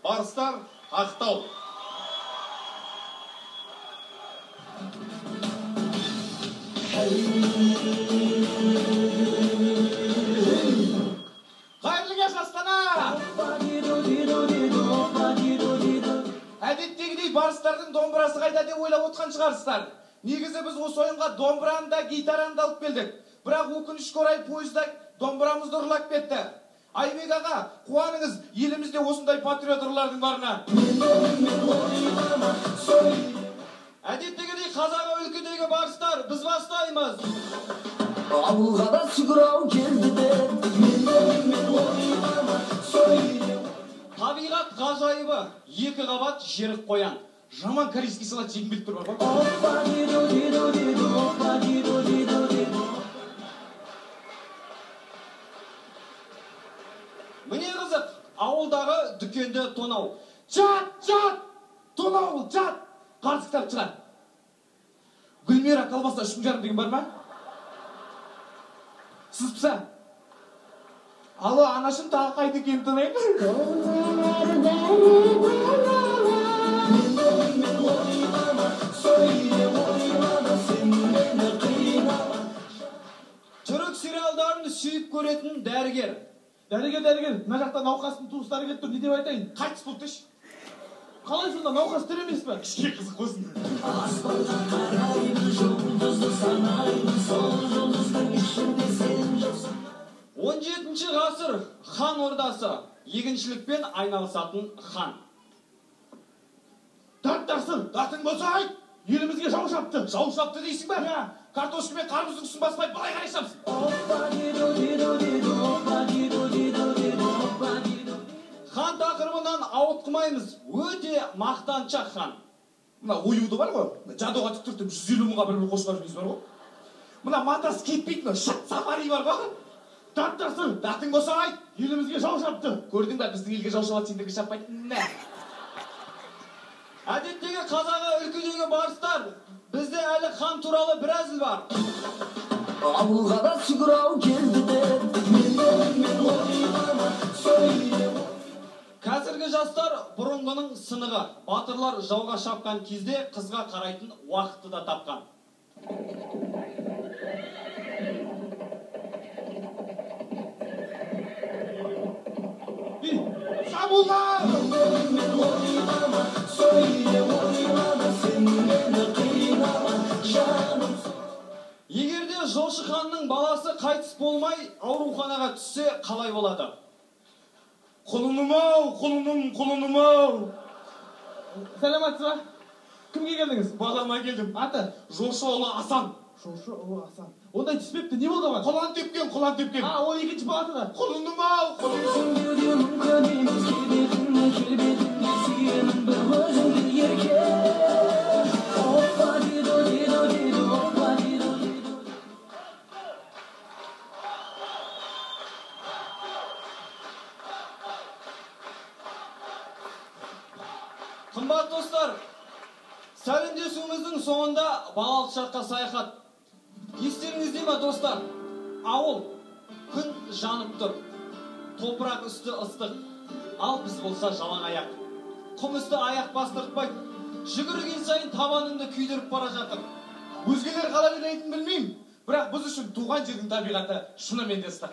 Барыстар, Ақтау. Қайырлы кеш Астана! Әдеттегідей барыстардың домбырасы қайда деп ойлап отқан шығарсыздар. Негізі біз осы ойынға домбыраны да, гитараны да алып келдік. Бірақ өкінішке орай пойызда домбырамызды ұрлап кетті. Айбек аға, қуаныңыз, елімізде осындай патриоттардың барына. Әдеттегідей қазақ өлкедегі барыстар, біз бастаймыз. Ауылға сүгірау келді деп, табиғат ғажайыбы, екі қабат жерік қоян. Жаман корейский салат жегім келіп тұр бар. Міне қызық, ауылдағы дүкенді тонау. Жат! Тонау, жат! Қарсы кітап шығар. Гүлмира колбаса 3,5 деген бар ма? Сіз піса? Алло, анашым тағы қайты кем тонайын? Түрік сериалдарын сүйіп көретін дәрігер. Дәрігер, мына жақта науқастың туыстары келіп тұр, не деп айтайын? Қайтыс болды деші. Қалай сонда науқас тірі емес пе? Кішке қызық болсын. аспанға қараймын, жұлдызды санаймын, сол жұлдыздың ішінде сен жоқсың. 17 ғасыр хан ордасы, егіншілікпен айналысатын хан. Даттарсың, датың болса айт, елімізге жау шапты. Жау шапты дейсің ба? Ja. Картошка мен қарбыздың үстін баспай былай қарай шапсың. Хан тақырыбынан ауытқымаймыз, өте мақтаншақ хан. Мына оюды бар ғой, жадуға түктіртіп 150 мыңға бір қосқан жұмыс бар ғой. Мына матасы кетпейтін шат сафари бар ғой. Даттарсың, Датың болса айт, елімізге жау шапты. көрдің бе біздің елге жау шабады, сендерге шаппайды. Мә. Әдеттегі қазағы өлкедегі барыстар, бізде әлі хан туралы бір әзіл бар. Ауылға да сүгірау келді деп, Қазіргі жастар бұрынғының сынығы. Батырлар жауға шапқан кезде қызға қарайтын уақытты да тапқан. Шабуылдар! Егерде жошы ханның баласы қайтыс болмай, ауруханаға түссе қалай болады? Құлыным-ау! Сәлематсыз ба? Кімге келдіңіз? Балама келдім. Аты? Жошы ұлы Асан. Жошы ұлы Асан. Ондай түспепті, не болды оған? Құлан тепкен. Ол екінші баласы да. Құлыным-ау! Қымбат достар, сәлемдесуіміздің соңында балалық шаққа саяхат. Естеріңізде ме достар? Ауыл, күн жанып тұр. Топырақ үсті ыстық, ал біз болса жалаң аяқ. Құм үсті аяқ бастыртпайды. Жүгірген сайын табанымды күйдіріп бара жатыр. Өзгелер қалай ойлайтынын білмеймін, бірақ біз үшін туған жердің табиғаты шынымен де ыстық.